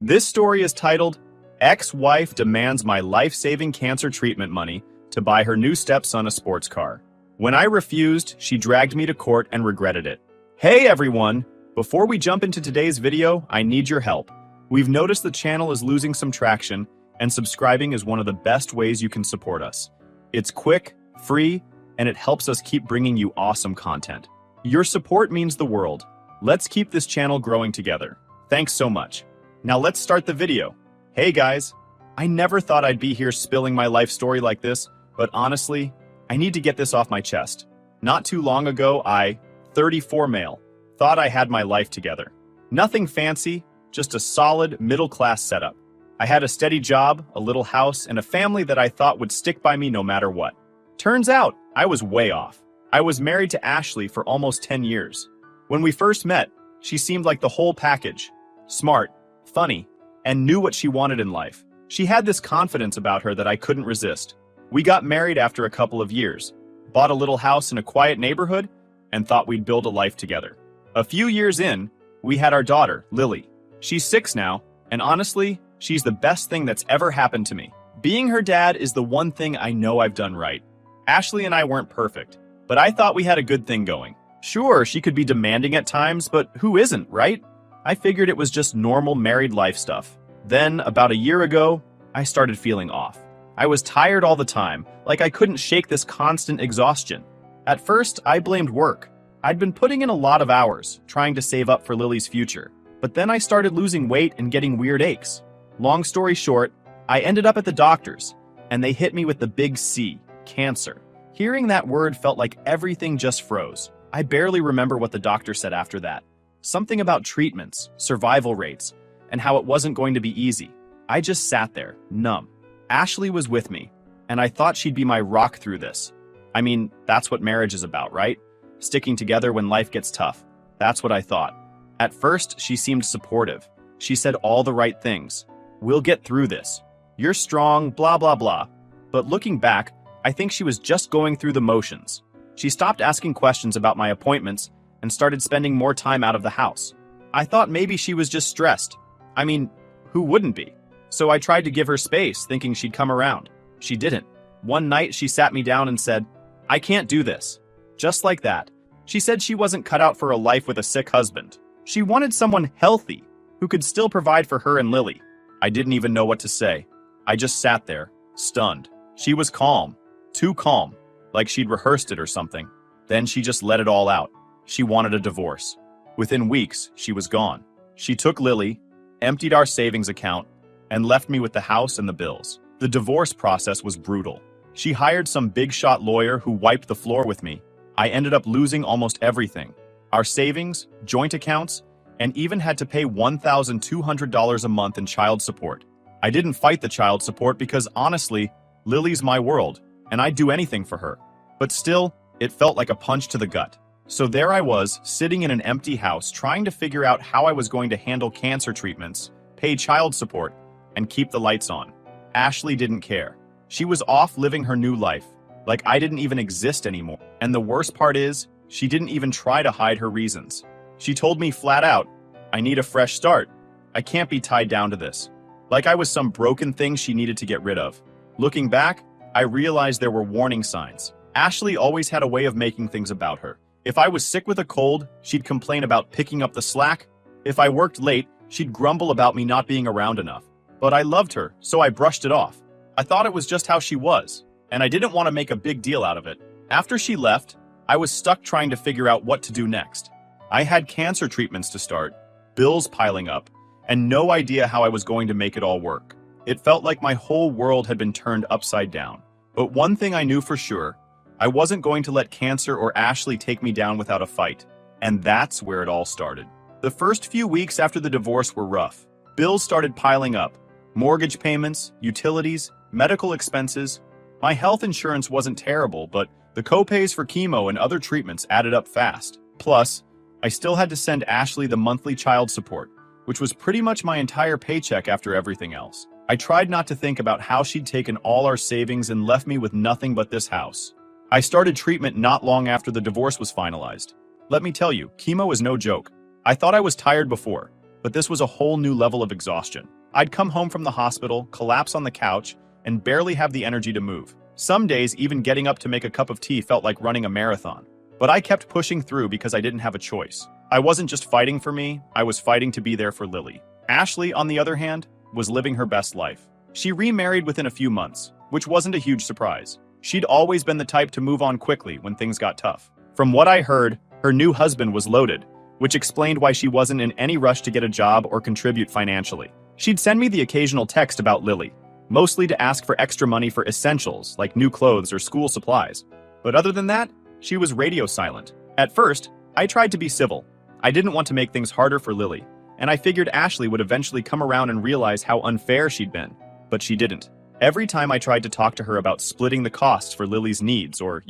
This story is titled, Ex-Wife Demands My Life-Saving Cancer Treatment Money to Buy Her New Stepson a Sports Car. When I refused, she dragged me to court and regretted it. Hey everyone! Before we jump into today's video, I need your help. We've noticed the channel is losing some traction, and subscribing is one of the best ways you can support us. It's quick, free, and it helps us keep bringing you awesome content. Your support means the world. Let's keep this channel growing together. Thanks so much. Now let's start the video. Hey guys, I never thought I'd be here spilling my life story like this, but honestly, I need to get this off my chest. Not too long ago, I, 34 male, thought I had my life together. Nothing fancy, just a solid middle-class setup. I had a steady job, a little house, and a family that I thought would stick by me no matter what. Turns out, I was way off. I was married to Ashley for almost 10 years. When we first met, she seemed like the whole package. Smart, funny, and knew what she wanted in life. She had this confidence about her that I couldn't resist. We got married after a couple of years, bought a little house in a quiet neighborhood, and thought we'd build a life together. A few years in, we had our daughter, Lily. She's 6 now, and honestly, she's the best thing that's ever happened to me. Being her dad is the one thing I know I've done right. Ashley and I weren't perfect, but I thought we had a good thing going. Sure, she could be demanding at times, but who isn't, right? I figured it was just normal married life stuff. Then, about a year ago, I started feeling off. I was tired all the time, like I couldn't shake this constant exhaustion. At first, I blamed work. I'd been putting in a lot of hours, trying to save up for Lily's future. But then I started losing weight and getting weird aches. Long story short, I ended up at the doctor's, and they hit me with the big C, cancer. Hearing that word felt like everything just froze. I barely remember what the doctor said after that. Something about treatments, survival rates, and how it wasn't going to be easy. I just sat there, numb. Ashley was with me, and I thought she'd be my rock through this. I mean, that's what marriage is about, right? Sticking together when life gets tough. That's what I thought. At first, she seemed supportive. She said all the right things. We'll get through this. You're strong, blah, blah, blah. But looking back, I think she was just going through the motions. She stopped asking questions about my appointments and started spending more time out of the house. I thought maybe she was just stressed. I mean, who wouldn't be? So I tried to give her space, thinking she'd come around. She didn't. One night, she sat me down and said, "I can't do this." Just like that. She said she wasn't cut out for a life with a sick husband. She wanted someone healthy, who could still provide for her and Lily. I didn't even know what to say. I just sat there, stunned. She was calm. Too calm. Like she'd rehearsed it or something. Then she just let it all out. She wanted a divorce. Within weeks, she was gone. She took Lily, emptied our savings account, and left me with the house and the bills. The divorce process was brutal. She hired some big-shot lawyer who wiped the floor with me. I ended up losing almost everything. Our savings, joint accounts, and even had to pay $1,200 a month in child support. I didn't fight the child support because honestly, Lily's my world, and I'd do anything for her. But still, it felt like a punch to the gut. So there I was, sitting in an empty house, trying to figure out how I was going to handle cancer treatments, pay child support, and keep the lights on. Ashley didn't care. She was off living her new life, like I didn't even exist anymore. And the worst part is, she didn't even try to hide her reasons. She told me flat out, "I need a fresh start. I can't be tied down to this." Like I was some broken thing she needed to get rid of. Looking back, I realized there were warning signs. Ashley always had a way of making things about her. If I was sick with a cold, she'd complain about picking up the slack. If I worked late, she'd grumble about me not being around enough. But I loved her, so I brushed it off. I thought it was just how she was, and I didn't want to make a big deal out of it. After she left, I was stuck trying to figure out what to do next. I had cancer treatments to start, bills piling up, and no idea how I was going to make it all work. It felt like my whole world had been turned upside down. But one thing I knew for sure, I wasn't going to let cancer or Ashley take me down without a fight. And that's where it all started. The first few weeks after the divorce were rough. Bills started piling up. Mortgage payments, utilities, medical expenses. My health insurance wasn't terrible, but the copays for chemo and other treatments added up fast. Plus, I still had to send Ashley the monthly child support, which was pretty much my entire paycheck after everything else. I tried not to think about how she'd taken all our savings and left me with nothing but this house. I started treatment not long after the divorce was finalized. Let me tell you, chemo is no joke. I thought I was tired before, but this was a whole new level of exhaustion. I'd come home from the hospital, collapse on the couch, and barely have the energy to move. Some days, even getting up to make a cup of tea felt like running a marathon. But I kept pushing through because I didn't have a choice. I wasn't just fighting for me, I was fighting to be there for Lily. Ashley, on the other hand, was living her best life. She remarried within a few months, which wasn't a huge surprise. She'd always been the type to move on quickly when things got tough. From what I heard, her new husband was loaded, which explained why she wasn't in any rush to get a job or contribute financially. She'd send me the occasional text about Lily, mostly to ask for extra money for essentials like new clothes or school supplies. But other than that, she was radio silent. At first, I tried to be civil. I didn't want to make things harder for Lily, and I figured Ashley would eventually come around and realize how unfair she'd been. But she didn't. Every time I tried to talk to her about splitting the costs for Lily's needs or,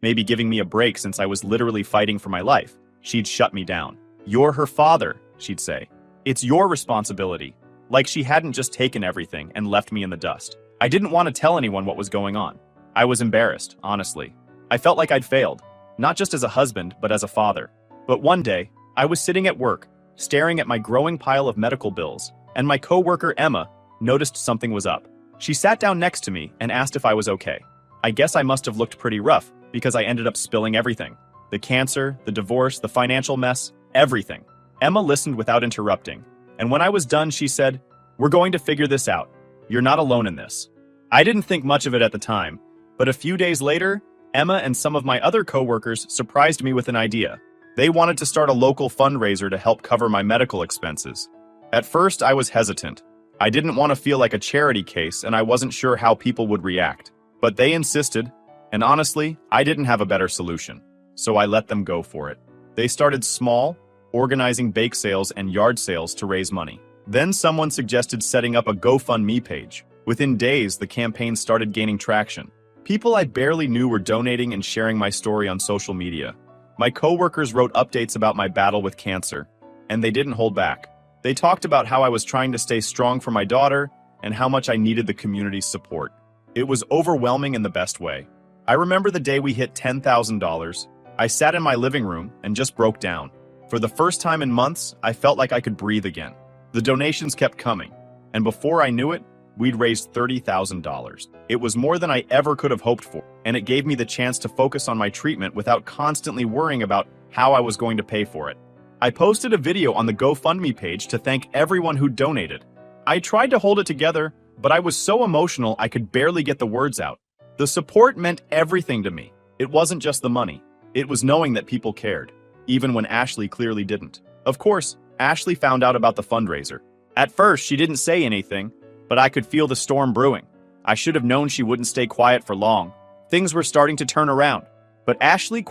maybe giving me a break since I was literally fighting for my life, she'd shut me down. "You're her father," she'd say. "It's your responsibility." Like she hadn't just taken everything and left me in the dust. I didn't want to tell anyone what was going on. I was embarrassed, honestly. I felt like I'd failed, not just as a husband, but as a father. But one day, I was sitting at work, staring at my growing pile of medical bills, and my coworker Emma noticed something was up. She sat down next to me and asked if I was okay. I guess I must have looked pretty rough because I ended up spilling everything. The cancer, the divorce, the financial mess, everything. Emma listened without interrupting, and when I was done, she said, "We're going to figure this out. You're not alone in this." I didn't think much of it at the time, but a few days later, Emma and some of my other coworkers surprised me with an idea. They wanted to start a local fundraiser to help cover my medical expenses. At first, I was hesitant. I didn't want to feel like a charity case, and I wasn't sure how people would react. But they insisted, and honestly, I didn't have a better solution. So I let them go for it. They started small, organizing bake sales and yard sales to raise money. Then someone suggested setting up a GoFundMe page. Within days, the campaign started gaining traction. People I barely knew were donating and sharing my story on social media. My coworkers wrote updates about my battle with cancer, and they didn't hold back. They talked about how I was trying to stay strong for my daughter and how much I needed the community's support. It was overwhelming in the best way. I remember the day we hit $10,000. I sat in my living room and just broke down. For the first time in months, I felt like I could breathe again. The donations kept coming, and before I knew it, we'd raised $30,000. It was more than I ever could have hoped for, and it gave me the chance to focus on my treatment without constantly worrying about how I was going to pay for it. I posted a video on the GoFundMe page to thank everyone who donated. I tried to hold it together, but I was so emotional I could barely get the words out. The support meant everything to me. It wasn't just the money. It was knowing that people cared, even when Ashley clearly didn't. Of course, Ashley found out about the fundraiser. At first, she didn't say anything, but I could feel the storm brewing. I should have known she wouldn't stay quiet for long. Things were starting to turn around. But Ashley ?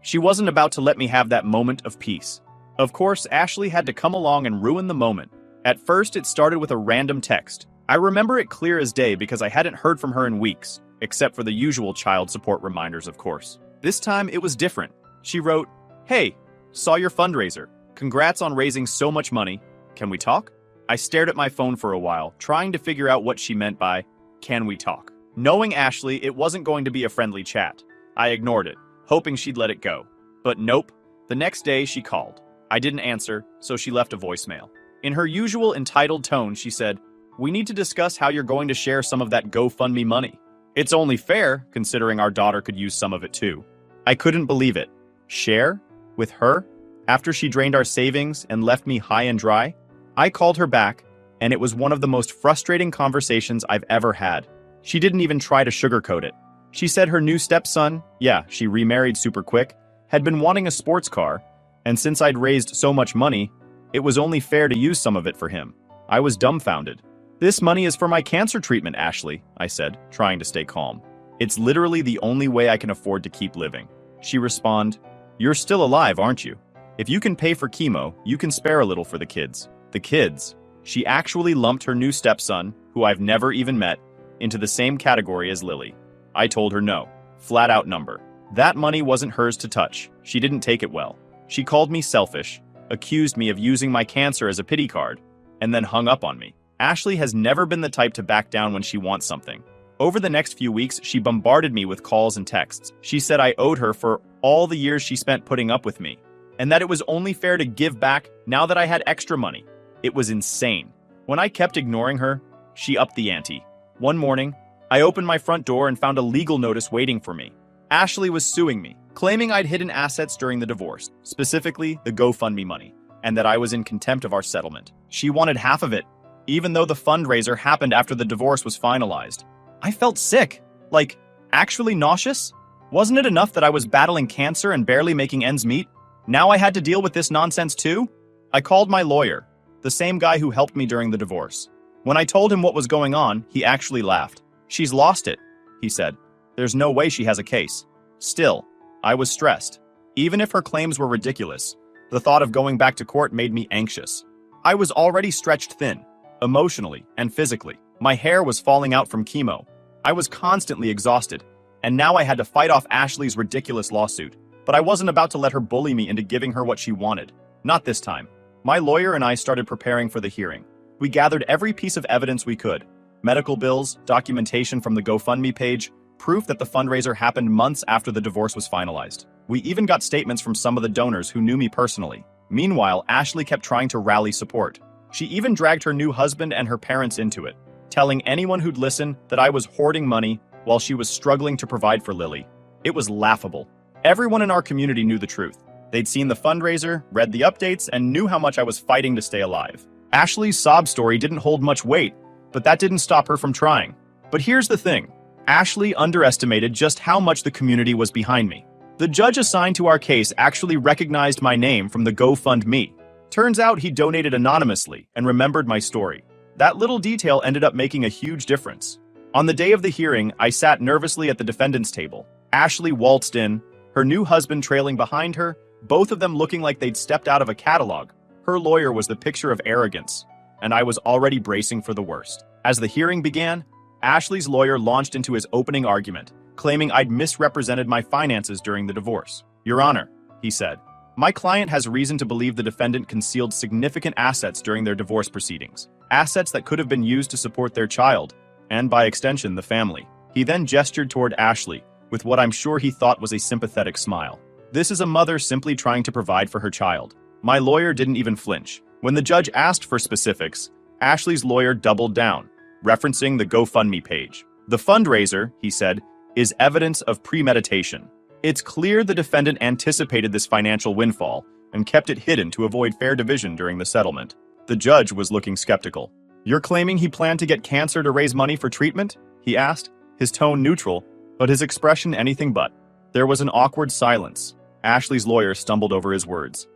She wasn't about to let me have that moment of peace. Of course, Ashley had to come along and ruin the moment. At first, it started with a random text. I remember it clear as day because I hadn't heard from her in weeks, except for the usual child support reminders, of course. This time, it was different. She wrote, "Hey, saw your fundraiser. Congrats on raising so much money. Can we talk?" I stared at my phone for a while, trying to figure out what she meant by, "Can we talk?" Knowing Ashley, it wasn't going to be a friendly chat. I ignored it, hoping she'd let it go. But nope. The next day, she called. I didn't answer, so she left a voicemail. In her usual entitled tone, she said, "We need to discuss how you're going to share some of that GoFundMe money. It's only fair, considering our daughter could use some of it too." I couldn't believe it. Share? With her? After she drained our savings and left me high and dry? I called her back, and it was one of the most frustrating conversations I've ever had. She didn't even try to sugarcoat it. She said her new stepson, she remarried super quick, had been wanting a sports car, and since I'd raised so much money, it was only fair to use some of it for him. I was dumbfounded. "This money is for my cancer treatment, Ashley," I said, trying to stay calm. "It's literally the only way I can afford to keep living." She responded, "You're still alive, aren't you? If you can pay for chemo, you can spare a little for the kids." The kids. She actually lumped her new stepson, who I've never even met, into the same category as Lily. I told her no. Flat out number. That money wasn't hers to touch. She didn't take it well. She called me selfish, accused me of using my cancer as a pity card, and then hung up on me. Ashley has never been the type to back down when she wants something. Over the next few weeks, she bombarded me with calls and texts. She said I owed her for all the years she spent putting up with me. and that it was only fair to give back now that I had extra money. It was insane. When I kept ignoring her, she upped the ante. One morning, I opened my front door and found a legal notice waiting for me. Ashley was suing me, claiming I'd hidden assets during the divorce, specifically the GoFundMe money, and that I was in contempt of our settlement. She wanted half of it, even though the fundraiser happened after the divorce was finalized. I felt sick, like, actually nauseous. Wasn't it enough that I was battling cancer and barely making ends meet? Now I had to deal with this nonsense too? I called my lawyer, the same guy who helped me during the divorce. When I told him what was going on, he actually laughed. "She's lost it," he said. "There's no way she has a case." Still, I was stressed. Even if her claims were ridiculous, the thought of going back to court made me anxious. I was already stretched thin, emotionally and physically. My hair was falling out from chemo. I was constantly exhausted, and now I had to fight off Ashley's ridiculous lawsuit. But I wasn't about to let her bully me into giving her what she wanted. Not this time. My lawyer and I started preparing for the hearing. We gathered every piece of evidence we could. Medical bills, documentation from the GoFundMe page, proof that the fundraiser happened months after the divorce was finalized. We even got statements from some of the donors who knew me personally. Meanwhile, Ashley kept trying to rally support. She even dragged her new husband and her parents into it, telling anyone who'd listen that I was hoarding money while she was struggling to provide for Lily. It was laughable. Everyone in our community knew the truth. They'd seen the fundraiser, read the updates, and knew how much I was fighting to stay alive. Ashley's sob story didn't hold much weight, but that didn't stop her from trying. But here's the thing. Ashley underestimated just how much the community was behind me. The judge assigned to our case actually recognized my name from the GoFundMe. Turns out he donated anonymously and remembered my story. That little detail ended up making a huge difference. On the day of the hearing, I sat nervously at the defendant's table. Ashley waltzed in, her new husband trailing behind her, both of them looking like they'd stepped out of a catalog. Her lawyer was the picture of arrogance, and I was already bracing for the worst. As the hearing began, Ashley's lawyer launched into his opening argument, claiming I'd misrepresented my finances during the divorce. "Your Honor," he said, "my client has reason to believe the defendant concealed significant assets during their divorce proceedings, assets that could have been used to support their child, and by extension, the family." He then gestured toward Ashley, with what I'm sure he thought was a sympathetic smile. This is a mother simply trying to provide for her child. My lawyer didn't even flinch. When the judge asked for specifics, Ashley's lawyer doubled down, referencing the GoFundMe page. "The fundraiser," he said, "is evidence of premeditation. It's clear the defendant anticipated this financial windfall and kept it hidden to avoid fair division during the settlement." The judge was looking skeptical. "You're claiming he planned to get cancer to raise money for treatment?" he asked, his tone neutral, but his expression anything but. There was an awkward silence. Ashley's lawyer stumbled over his words.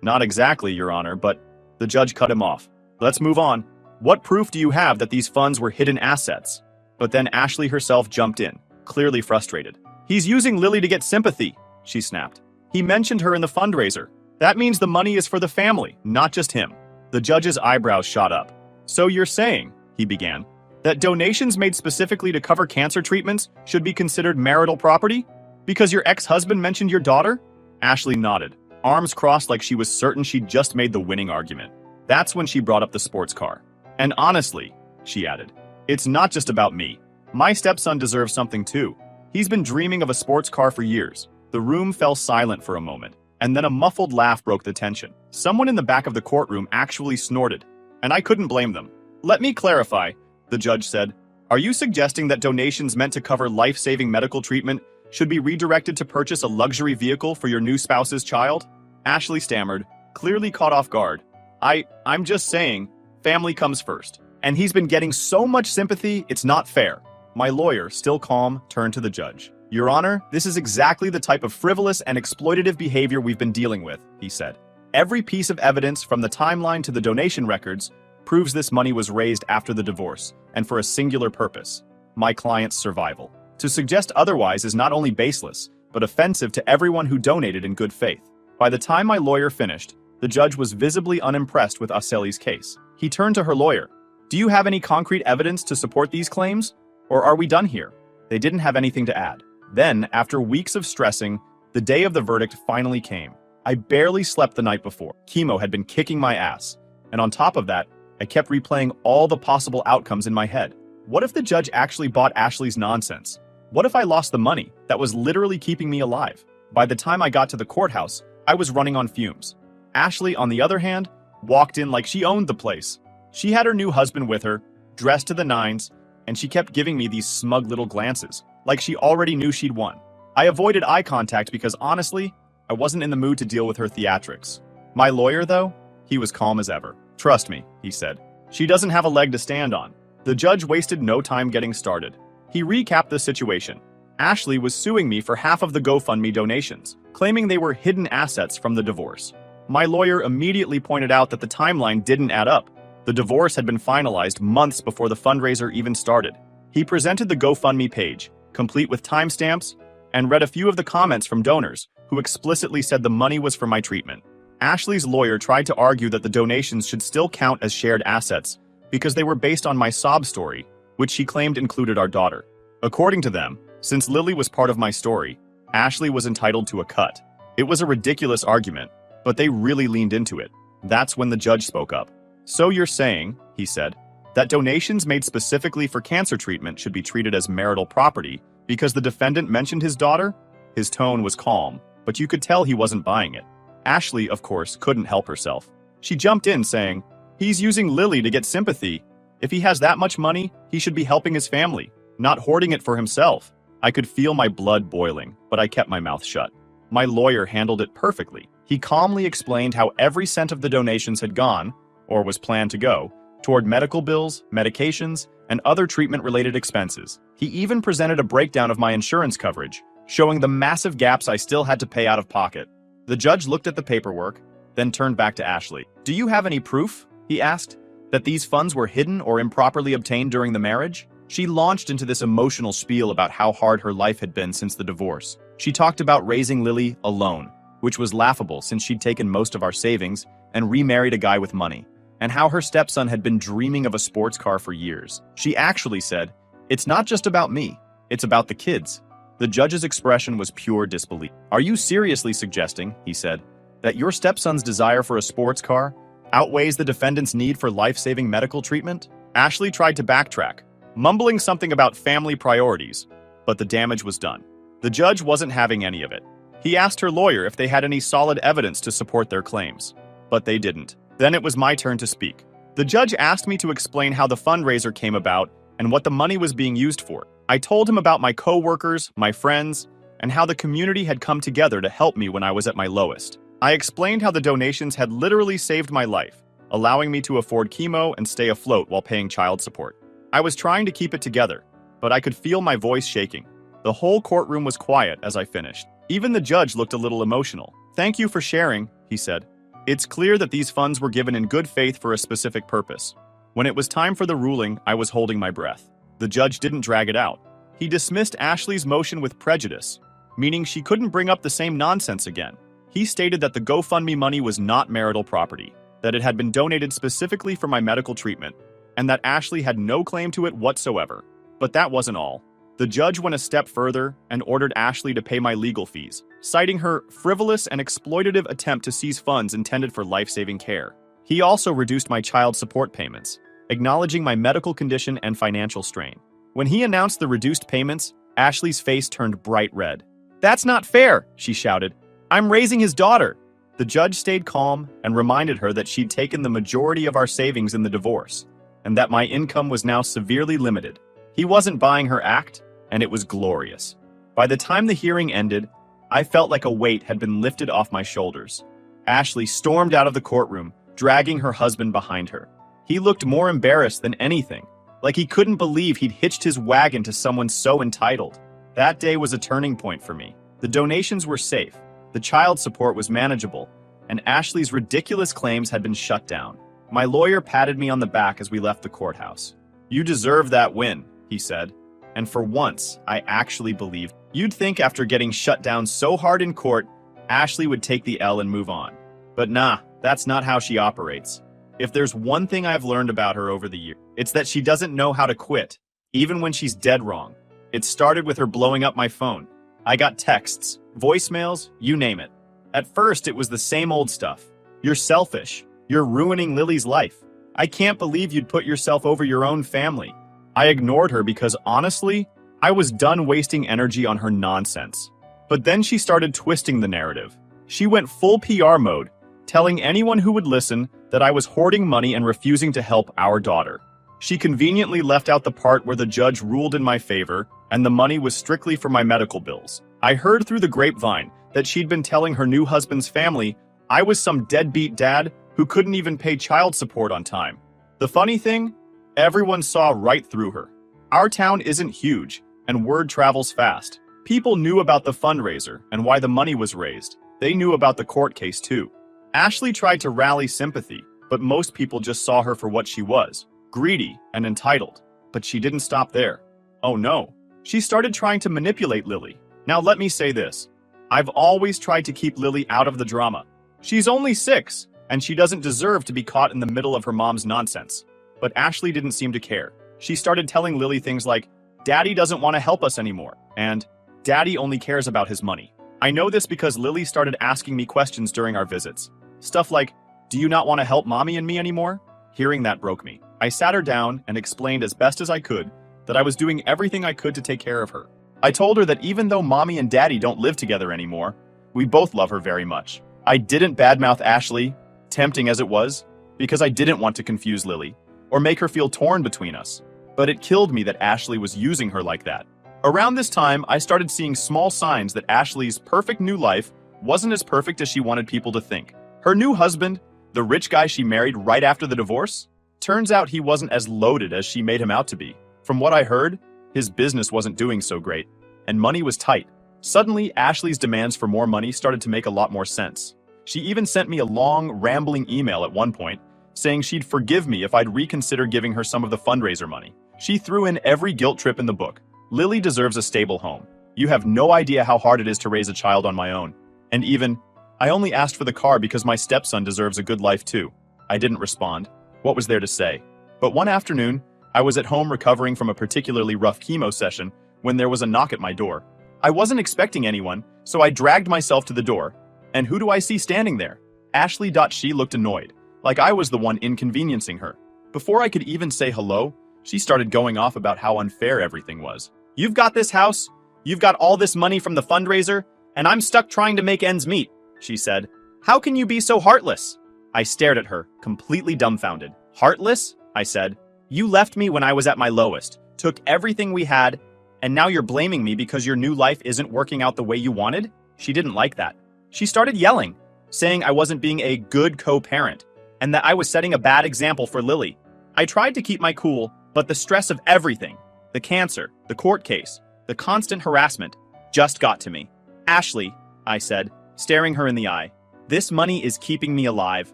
Not exactly, Your Honor, but..." The judge cut him off. "Let's move on. What proof do you have that these funds were hidden assets?" But then Ashley herself jumped in, clearly frustrated. "He's using Lily to get sympathy," she snapped. "He mentioned her in the fundraiser. That means the money is for the family, not just him." The judge's eyebrows shot up. "So you're saying," he began, "that donations made specifically to cover cancer treatments should be considered marital property? Because your ex-husband mentioned your daughter?" Ashley nodded, arms crossed like she was certain she'd just made the winning argument. That's when she brought up the sports car. "And honestly," she added, "it's not just about me. My stepson deserves something too. He's been dreaming of a sports car for years." The room fell silent for a moment, and then a muffled laugh broke the tension. Someone in the back of the courtroom actually snorted, and I couldn't blame them. "Let me clarify," the judge said. "Are you suggesting that donations meant to cover life-saving medical treatment should be redirected to purchase a luxury vehicle for your new spouse's child?" Ashley stammered, clearly caught off guard. I'm just saying, family comes first. And he's been getting so much sympathy, it's not fair." My lawyer, still calm, turned to the judge. "Your Honor, this is exactly the type of frivolous and exploitative behavior we've been dealing with," he said. "Every piece of evidence, from the timeline to the donation records, proves this money was raised after the divorce, and for a singular purpose: my client's survival. To suggest otherwise is not only baseless, but offensive to everyone who donated in good faith." By the time my lawyer finished, the judge was visibly unimpressed with Aseli's case. He turned to her lawyer. "Do you have any concrete evidence to support these claims? Or are we done here?" They didn't have anything to add. Then, after weeks of stressing, the day of the verdict finally came. I barely slept the night before. Chemo had been kicking my ass. And on top of that, I kept replaying all the possible outcomes in my head. What if the judge actually bought Ashley's nonsense? What if I lost the money that was literally keeping me alive? By the time I got to the courthouse, I was running on fumes. Ashley, on the other hand, walked in like she owned the place. She had her new husband with her, dressed to the nines, and she kept giving me these smug little glances, like she already knew she'd won. I avoided eye contact because honestly, I wasn't in the mood to deal with her theatrics. My lawyer, though, he was calm as ever. "Trust me," he said. "She doesn't have a leg to stand on." The judge wasted no time getting started. He recapped the situation. Ashley was suing me for half of the GoFundMe donations, claiming they were hidden assets from the divorce. My lawyer immediately pointed out that the timeline didn't add up. The divorce had been finalized months before the fundraiser even started. He presented the GoFundMe page, complete with timestamps, and read a few of the comments from donors, who explicitly said the money was for my treatment. Ashley's lawyer tried to argue that the donations should still count as shared assets because they were based on my sob story, which she claimed included our daughter. According to them, since Lily was part of my story, Ashley was entitled to a cut. It was a ridiculous argument, but they really leaned into it. That's when the judge spoke up. "So you're saying," he said, "that donations made specifically for cancer treatment should be treated as marital property because the defendant mentioned his daughter?" His tone was calm, but you could tell he wasn't buying it. Ashley, of course, couldn't help herself. She jumped in saying, "He's using Lily to get sympathy. If he has that much money, he should be helping his family, not hoarding it for himself." I could feel my blood boiling, but I kept my mouth shut. My lawyer handled it perfectly. He calmly explained how every cent of the donations had gone, or was planned to go, toward medical bills, medications, and other treatment-related expenses. He even presented a breakdown of my insurance coverage, showing the massive gaps I still had to pay out of pocket. The judge looked at the paperwork, then turned back to Ashley. "Do you have any proof," he asked, "that these funds were hidden or improperly obtained during the marriage?" She launched into this emotional spiel about how hard her life had been since the divorce. She talked about raising Lily alone, which was laughable since she'd taken most of our savings and remarried a guy with money, and how her stepson had been dreaming of a sports car for years. She actually said, "It's not just about me, it's about the kids." The judge's expression was pure disbelief. "Are you seriously suggesting," he said, "that your stepson's desire for a sports car outweighs the defendant's need for life-saving medical treatment?" Ashley tried to backtrack, mumbling something about family priorities, but the damage was done. The judge wasn't having any of it. He asked her lawyer if they had any solid evidence to support their claims, but they didn't. Then it was my turn to speak. The judge asked me to explain how the fundraiser came about and what the money was being used for. I told him about my co-workers, my friends, and how the community had come together to help me when I was at my lowest. I explained how the donations had literally saved my life, allowing me to afford chemo and stay afloat while paying child support. I was trying to keep it together, but I could feel my voice shaking. The whole courtroom was quiet as I finished. Even the judge looked a little emotional. "Thank you for sharing," he said. "It's clear that these funds were given in good faith for a specific purpose." When it was time for the ruling, I was holding my breath. The judge didn't drag it out. He dismissed Ashley's motion with prejudice, meaning she couldn't bring up the same nonsense again. He stated that the GoFundMe money was not marital property, that it had been donated specifically for my medical treatment, and that Ashley had no claim to it whatsoever. But that wasn't all. The judge went a step further and ordered Ashley to pay my legal fees, citing her frivolous and exploitative attempt to seize funds intended for life-saving care. He also reduced my child support payments, acknowledging my medical condition and financial strain. When he announced the reduced payments, Ashley's face turned bright red. "That's not fair," she shouted. "I'm raising his daughter." The judge stayed calm and reminded her that she'd taken the majority of our savings in the divorce, and that my income was now severely limited. He wasn't buying her act, and it was glorious. By the time the hearing ended, I felt like a weight had been lifted off my shoulders. Ashley stormed out of the courtroom, dragging her husband behind her. He looked more embarrassed than anything, like he couldn't believe he'd hitched his wagon to someone so entitled. That day was a turning point for me. The donations were safe, the child support was manageable, and Ashley's ridiculous claims had been shut down. My lawyer patted me on the back as we left the courthouse. "You deserve that win," he said. And for once, I actually believed. You'd think after getting shut down so hard in court, Ashley would take the L and move on. But nah, that's not how she operates. If there's one thing I've learned about her over the years, it's that she doesn't know how to quit, even when she's dead wrong. It started with her blowing up my phone. I got texts, voicemails, you name it. At first, it was the same old stuff. "You're selfish. You're ruining Lily's life. I can't believe you'd put yourself over your own family." I ignored her because, honestly, I was done wasting energy on her nonsense. But then she started twisting the narrative. She went full PR mode, telling anyone who would listen that I was hoarding money and refusing to help our daughter. She conveniently left out the part where the judge ruled in my favor and the money was strictly for my medical bills. I heard through the grapevine that she'd been telling her new husband's family I was some deadbeat dad who couldn't even pay child support on time. The funny thing? Everyone saw right through her. Our town isn't huge, and word travels fast. People knew about the fundraiser and why the money was raised. They knew about the court case too. Ashley tried to rally sympathy, but most people just saw her for what she was, greedy and entitled. But she didn't stop there. Oh no, she started trying to manipulate Lily. Now let me say this. I've always tried to keep Lily out of the drama. She's only 6, and she doesn't deserve to be caught in the middle of her mom's nonsense. But Ashley didn't seem to care. She started telling Lily things like, Daddy doesn't want to help us anymore, and Daddy only cares about his money. I know this because Lily started asking me questions during our visits. Stuff like, do you not want to help Mommy and me anymore? Hearing that broke me. I sat her down and explained as best as I could that I was doing everything I could to take care of her. I told her that even though Mommy and Daddy don't live together anymore, we both love her very much. I didn't badmouth Ashley, tempting as it was, because I didn't want to confuse Lily or make her feel torn between us. But it killed me that Ashley was using her like that. Around this time, I started seeing small signs that Ashley's perfect new life wasn't as perfect as she wanted people to think. Her new husband, the rich guy she married right after the divorce, turns out he wasn't as loaded as she made him out to be. From what I heard, his business wasn't doing so great, and money was tight. Suddenly, Ashley's demands for more money started to make a lot more sense. She even sent me a long, rambling email at one point, saying she'd forgive me if I'd reconsider giving her some of the fundraiser money. She threw in every guilt trip in the book. Lily deserves a stable home. You have no idea how hard it is to raise a child on my own. And even, I only asked for the car because my stepson deserves a good life too. I didn't respond. What was there to say? But one afternoon, I was at home recovering from a particularly rough chemo session when there was a knock at my door. I wasn't expecting anyone, so I dragged myself to the door. And who do I see standing there? Ashley. She looked annoyed, like I was the one inconveniencing her. Before I could even say hello, she started going off about how unfair everything was. You've got this house, you've got all this money from the fundraiser, and I'm stuck trying to make ends meet, she said. How can you be so heartless? I stared at her, completely dumbfounded. Heartless? I said. You left me when I was at my lowest, took everything we had, and now you're blaming me because your new life isn't working out the way you wanted? She didn't like that. She started yelling, saying I wasn't being a good co-parent, and that I was setting a bad example for Lily. I tried to keep my cool, but the stress of everything, the cancer, the court case, the constant harassment, just got to me. Ashley, I said, staring her in the eye, this money is keeping me alive.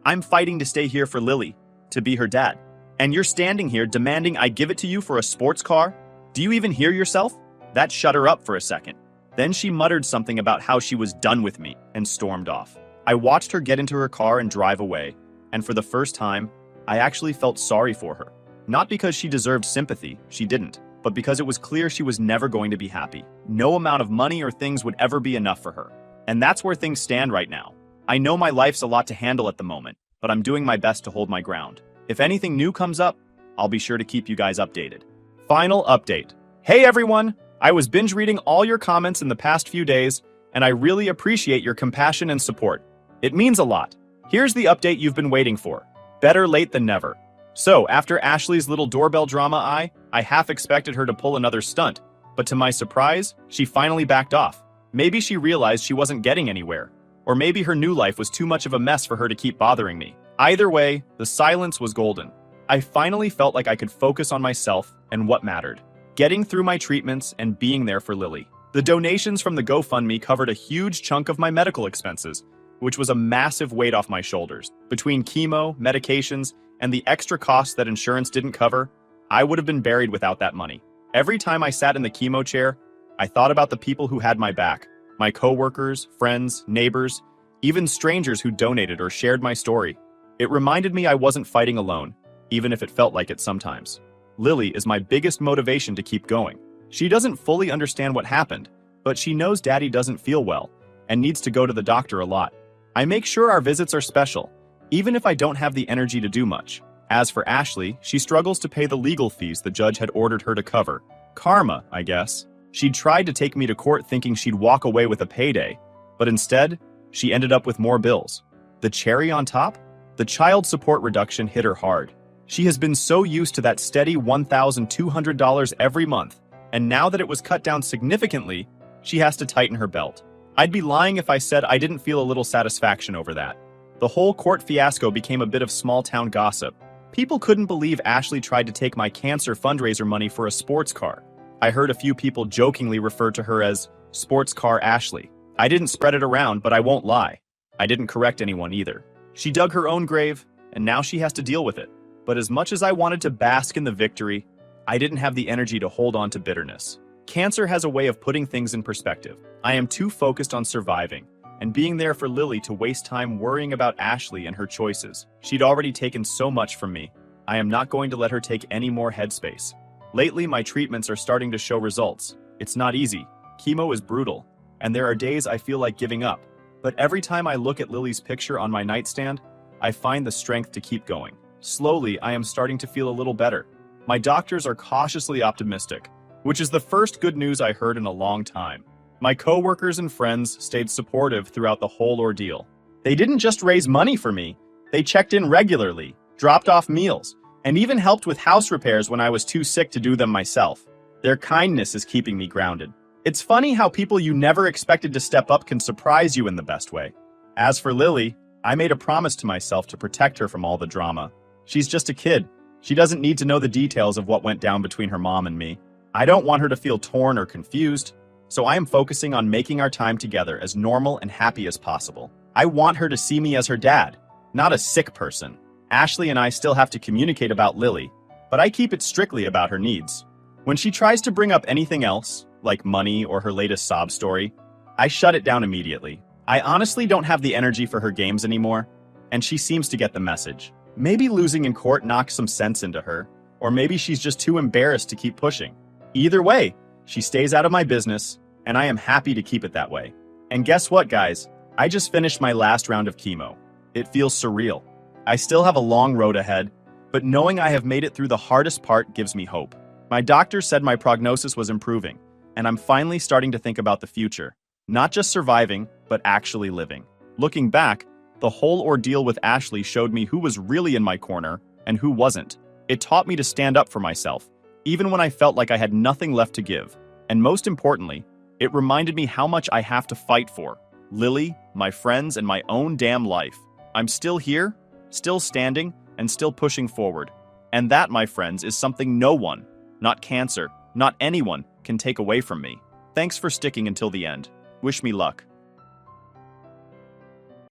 I'm fighting to stay here for Lily, to be her dad. And you're standing here demanding I give it to you for a sports car? Do you even hear yourself? That shut her up for a second. Then she muttered something about how she was done with me and stormed off. I watched her get into her car and drive away, and for the first time, I actually felt sorry for her. Not because she deserved sympathy, she didn't, but because it was clear she was never going to be happy. No amount of money or things would ever be enough for her. And that's where things stand right now. I know my life's a lot to handle at the moment, but I'm doing my best to hold my ground. If anything new comes up, I'll be sure to keep you guys updated. Final update. Hey everyone! I was binge reading all your comments in the past few days, and I really appreciate your compassion and support. It means a lot. Here's the update you've been waiting for. Better late than never. So, after Ashley's little doorbell drama, I half expected her to pull another stunt, but to my surprise, she finally backed off. Maybe she realized she wasn't getting anywhere, or maybe her new life was too much of a mess for her to keep bothering me. Either way, the silence was golden. I finally felt like I could focus on myself and what mattered. Getting through my treatments and being there for Lily. The donations from the GoFundMe covered a huge chunk of my medical expenses, which was a massive weight off my shoulders. Between chemo, medications, and the extra costs that insurance didn't cover, I would have been buried without that money. Every time I sat in the chemo chair, I thought about the people who had my back. My coworkers, friends, neighbors, even strangers who donated or shared my story. It reminded me I wasn't fighting alone, even if it felt like it sometimes. Lily is my biggest motivation to keep going. She doesn't fully understand what happened, but she knows Daddy doesn't feel well and needs to go to the doctor a lot. I make sure our visits are special, even if I don't have the energy to do much. As for Ashley, she struggles to pay the legal fees the judge had ordered her to cover. Karma, I guess. She'd tried to take me to court thinking she'd walk away with a payday, but instead, she ended up with more bills. The cherry on top? The child support reduction hit her hard. She has been so used to that steady $1,200 every month, and now that it was cut down significantly, she has to tighten her belt. I'd be lying if I said I didn't feel a little satisfaction over that. The whole court fiasco became a bit of small-town gossip. People couldn't believe Ashley tried to take my cancer fundraiser money for a sports car. I heard a few people jokingly refer to her as Sports Car Ashley. I didn't spread it around, but I won't lie. I didn't correct anyone either. She dug her own grave, and now she has to deal with it. But as much as I wanted to bask in the victory, I didn't have the energy to hold on to bitterness. Cancer has a way of putting things in perspective. I am too focused on surviving and being there for Lily to waste time worrying about Ashley and her choices. She'd already taken so much from me. I am not going to let her take any more headspace. Lately, my treatments are starting to show results. It's not easy. Chemo is brutal, and there are days I feel like giving up. But every time I look at Lily's picture on my nightstand, I find the strength to keep going. Slowly, I am starting to feel a little better. My doctors are cautiously optimistic, which is the first good news I heard in a long time. My coworkers and friends stayed supportive throughout the whole ordeal. They didn't just raise money for me, they checked in regularly, dropped off meals, and even helped with house repairs when I was too sick to do them myself. Their kindness is keeping me grounded. It's funny how people you never expected to step up can surprise you in the best way. As for Lily, I made a promise to myself to protect her from all the drama. She's just a kid. She doesn't need to know the details of what went down between her mom and me. I don't want her to feel torn or confused, so I am focusing on making our time together as normal and happy as possible. I want her to see me as her dad, not a sick person. Ashley and I still have to communicate about Lily, but I keep it strictly about her needs. When she tries to bring up anything else, like money or her latest sob story, I shut it down immediately. I honestly don't have the energy for her games anymore, and she seems to get the message. Maybe losing in court knocked some sense into her, or maybe she's just too embarrassed to keep pushing. Either way, she stays out of my business, and I am happy to keep it that way. And guess what, guys? I just finished my last round of chemo. It feels surreal. I still have a long road ahead, but knowing I have made it through the hardest part gives me hope. My doctor said my prognosis was improving, and I'm finally starting to think about the future. Not just surviving, but actually living. Looking back, the whole ordeal with Ashley showed me who was really in my corner and who wasn't. It taught me to stand up for myself, even when I felt like I had nothing left to give. And most importantly, it reminded me how much I have to fight for. Lily, my friends, and my own damn life. I'm still here, still standing, and still pushing forward. And that, my friends, is something no one, not cancer, not anyone, can take away from me. Thanks for sticking until the end. Wish me luck.